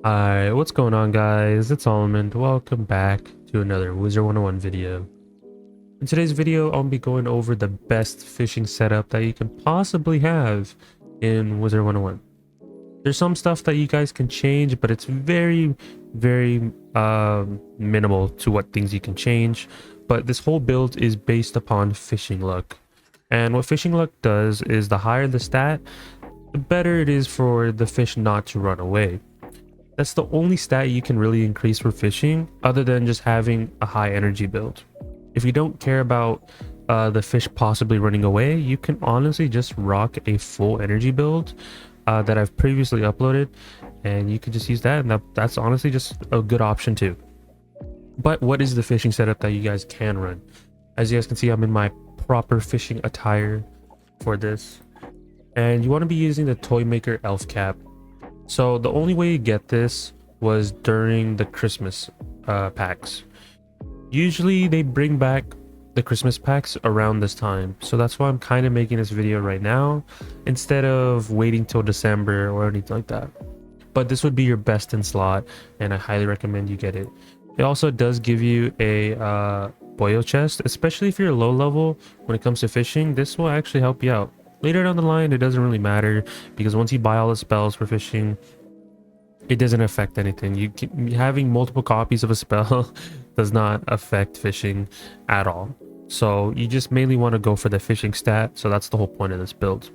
Hi, what's going on guys? It's Almond. Welcome back to another Wizard101 video. In today's video, I'll be going over the best fishing setup that you can possibly have in Wizard101. There's some stuff that you guys can change, but it's very minimal to what things you can change. But this whole build is based upon fishing luck. And what fishing luck does is the higher the stat, the better it is for the fish not to run away. That's the only stat you can really increase for fishing other than just having a high energy build. If you don't care about the fish possibly running away, you can honestly just rock a full energy build that I've previously uploaded, and you can just use that, and that's honestly just a good option too. But what is the fishing setup that you guys can run? As you guys can see, I'm in my proper fishing attire for this, and you want to be using the Toy Maker Elf Cap. So the only way you get this was during the Christmas packs. Usually they bring back the Christmas packs around this time, so that's why I'm kind of making this video right now instead of waiting till December or anything like that. But this would be your best in slot, and I highly recommend you get it. It also does give you a boil chest, especially if you're low level. When it comes to fishing, this will actually help you out. Later down the line, it doesn't really matter, because once you buy all the spells for fishing, it doesn't affect anything. Having multiple copies of a spell does not affect fishing at all. So you just mainly want to go for the fishing stat. So that's the whole point of this build.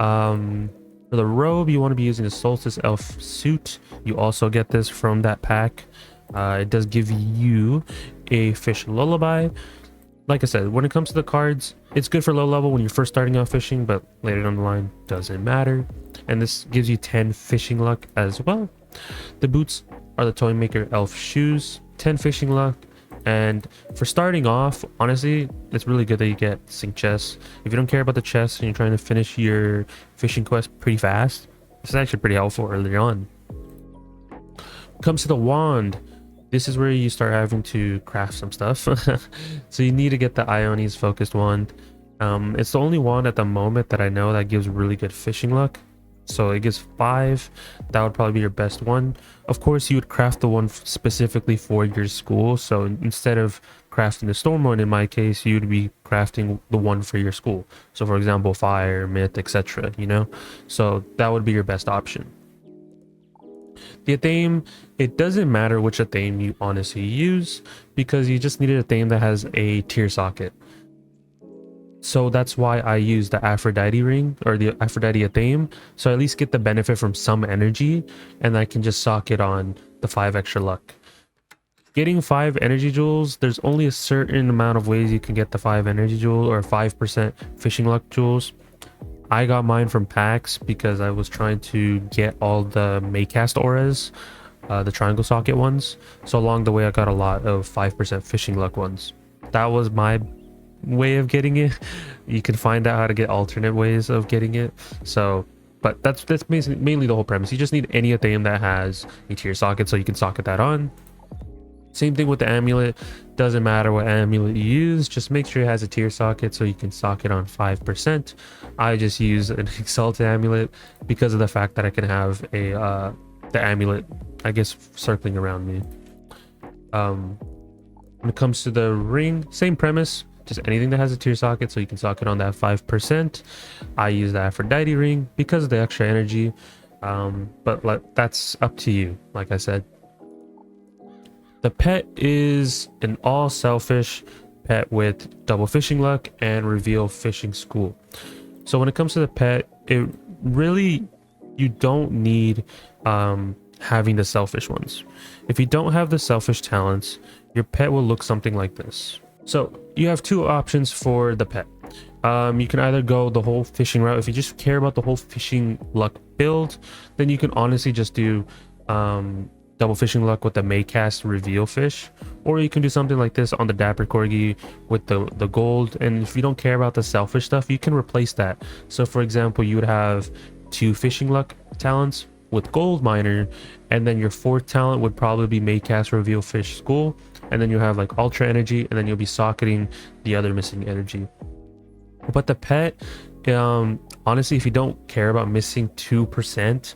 For the robe, you want to be using the Solstice Elf suit. You also get this from that pack. It does give you a fish lullaby. Like I said, when it comes to the cards, it's good for low level when you're first starting out fishing, but later down the line, doesn't matter. And this gives you 10 fishing luck as well. The boots are the Toy Maker Elf shoes, 10 fishing luck. And for starting off, honestly, it's really good that you get sync chests. If you don't care about the chests and you're trying to finish your fishing quest pretty fast, this is actually pretty helpful early on. Comes to the wand. This is where you start having to craft some stuff. So you need to get the Ionis focused wand. It's the only wand at the moment that I know that gives really good fishing luck. So it gives 5. That would probably be your best one. Of course, you would craft the one specifically for your school. So instead of crafting the storm one, in my case, you'd be crafting the one for your school. So for example, fire, myth, etc. You know, so that would be your best option. The theme, it doesn't matter which theme you honestly use, because you just needed a theme that has a tier socket. So that's why I use the Aphrodite ring, or the Aphrodite theme, so I at least get the benefit from some energy, and I can just socket on the 5 extra luck. Getting 5 energy jewels, there's only a certain amount of ways you can get the 5 energy jewels, or 5% fishing luck jewels. I got mine from packs because I was trying to get all the Maycast auras, the triangle socket ones. So along the way, I got a lot of 5% fishing luck ones. That was my way of getting it. You can find out how to get alternate ways of getting it. So, but that's mainly the whole premise. You just need any theme that has a tier socket, so you can socket that on. Same thing with the amulet. Doesn't matter what amulet you use, just make sure it has a tier socket so you can socket on 5%. I just use an exalted amulet because of the fact that I can have a the amulet, I guess, circling around me. When it comes to the ring, same premise, just anything that has a tier socket so you can socket on that 5%. I use the Aphrodite ring because of the extra energy, but that's up to you, like I said. The pet is an all selfish pet with double fishing luck and reveal fishing school. So when it comes to the pet, it really, you don't need having the selfish ones. If you don't have the selfish talents, your pet will look something like this. So you have 2 options for the pet. You can either go the whole fishing route. If you just care about the whole fishing luck build, then you can honestly just do double fishing luck with the Maycast reveal fish, or you can do something like this on the Dapper Corgi with the gold. And if you don't care about the selfish stuff, you can replace that. So for example, you would have 2 fishing luck talents with gold miner, and then your 4th talent would probably be Maycast reveal fish school, and then you have like ultra energy, and then you'll be socketing the other missing energy. But the pet, honestly, if you don't care about missing 2%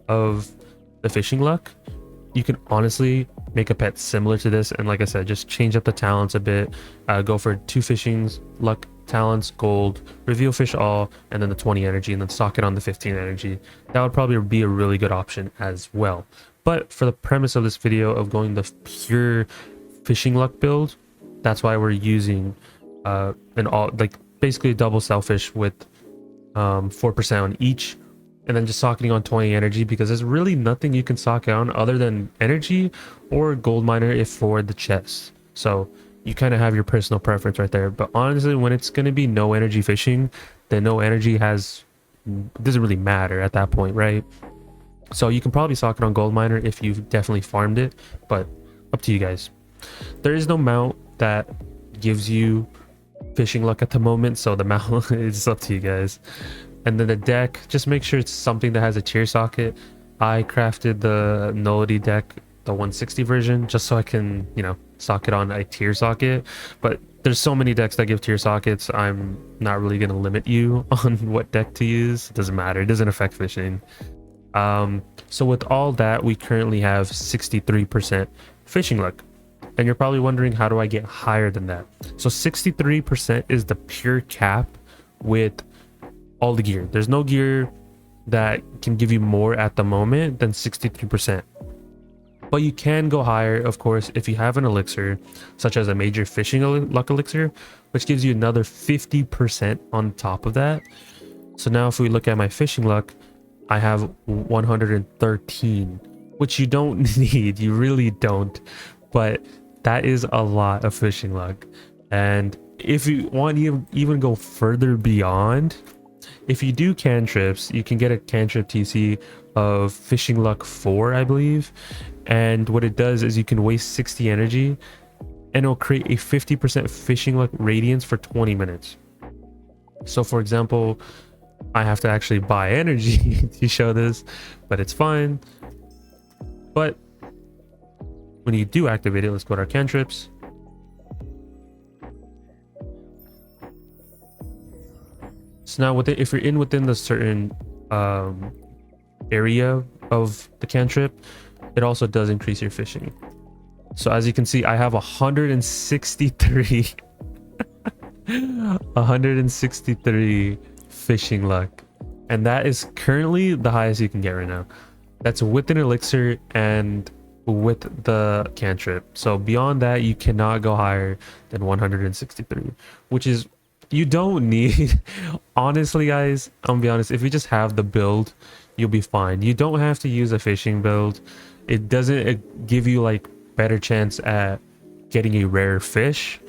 of the fishing luck, you can honestly make a pet similar to this, and like I said, just change up the talents a bit. Go for 2 fishings luck talents, gold, reveal fish all, and then the 20 energy, and then stock it on the 15 energy. That would probably be a really good option as well. But for the premise of this video of going the pure fishing luck build, that's why we're using an all, like basically a double selfish with 4% on each, and then just socketing on 20 energy, because there's really nothing you can sock on other than energy or gold miner if for the chest. So you kind of have your personal preference right there. But honestly, when it's going to be no energy fishing, then no energy doesn't really matter at that point, right? So you can probably sock it on gold miner if you've definitely farmed it, but up to you guys. There is no mount that gives you fishing luck at the moment, so the mount is up to you guys. And then the deck, just make sure it's something that has a tier socket. I crafted the nullity deck, the 160 version, just so I can, you know, socket on a tier socket. But there's so many decks that give tier sockets, I'm not really going to limit you on what deck to use. It doesn't matter, it doesn't affect fishing. So with all that, we currently have 63% fishing luck. And you're probably wondering, how do I get higher than that? So 63% is the pure cap with all the gear. There's no gear that can give you more at the moment than 63%. But you can go higher, of course, if you have an elixir, such as a major fishing luck elixir, which gives you another 50% on top of that. So now if we look at my fishing luck, I have 113, which you don't need, you really don't, but that is a lot of fishing luck. And if you want to even go further beyond, if you do cantrips, you can get a cantrip TC of fishing luck 4, I believe. And what it does is you can waste 60 energy and it'll create a 50% fishing luck radiance for 20 minutes. So for example, I have to actually buy energy to show this, but it's fine. But when you do activate it, let's go to our cantrips. So now if you're within the certain area of the cantrip, it also does increase your fishing. So as you can see, I have 163 163 fishing luck, and that is currently the highest you can get right now. That's with an elixir and with the cantrip. So beyond that, you cannot go higher than 163, which is, you don't need honestly guys, I'm gonna be honest, if you just have the build, you'll be fine. You don't have to use a fishing build. It doesn't give you like better chance at getting a rare fish.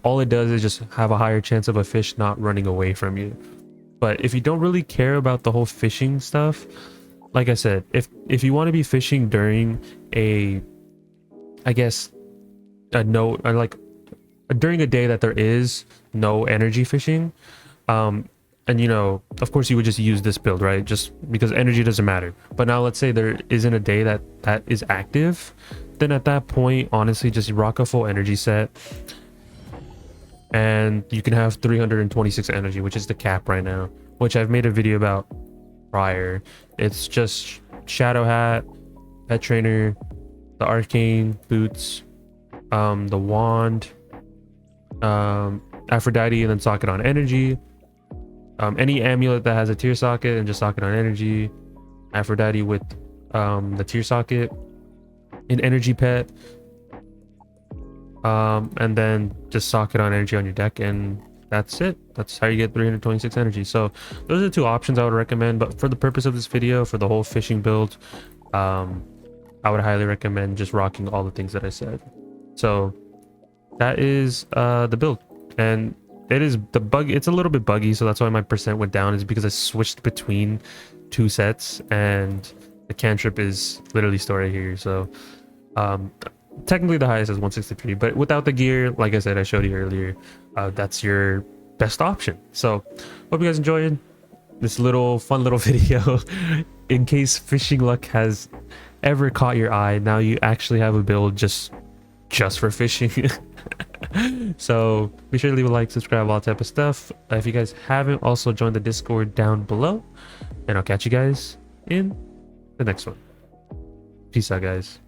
All it does is just have a higher chance of a fish not running away from you. But if you don't really care about the whole fishing stuff, like I said, if you want to be fishing during a, I guess, during a day that there is no energy fishing, and you know, of course you would just use this build, right? Just because energy doesn't matter. But now let's say there isn't a day that is active, then at that point, honestly, just rock a full energy set, and you can have 326 energy, which is the cap right now, which I've made a video about prior. It's just shadow hat, pet trainer, the arcane boots, the wand, Aphrodite, and then socket on energy. Any amulet that has a tier socket and just socket on energy, Aphrodite with the tier socket, an energy pet, and then just socket on energy on your deck, and that's it. That's how you get 326 energy. So those are the 2 options I would recommend, but for the purpose of this video, for the whole fishing build, I would highly recommend just rocking all the things that I said. So that is the build, and it is the bug. It's a little bit buggy, so that's why my percent went down, is because I switched between 2 sets, and the cantrip is literally stored here. So technically the highest is 163, but without the gear, like I said, I showed you earlier, that's your best option. So hope you guys enjoyed this fun little video. In case fishing luck has ever caught your eye, now you actually have a build just for fishing. So be sure to leave a like, subscribe, all that type of stuff. If you guys haven't, also join the Discord down below, and I'll catch you guys in the next one. Peace out, guys.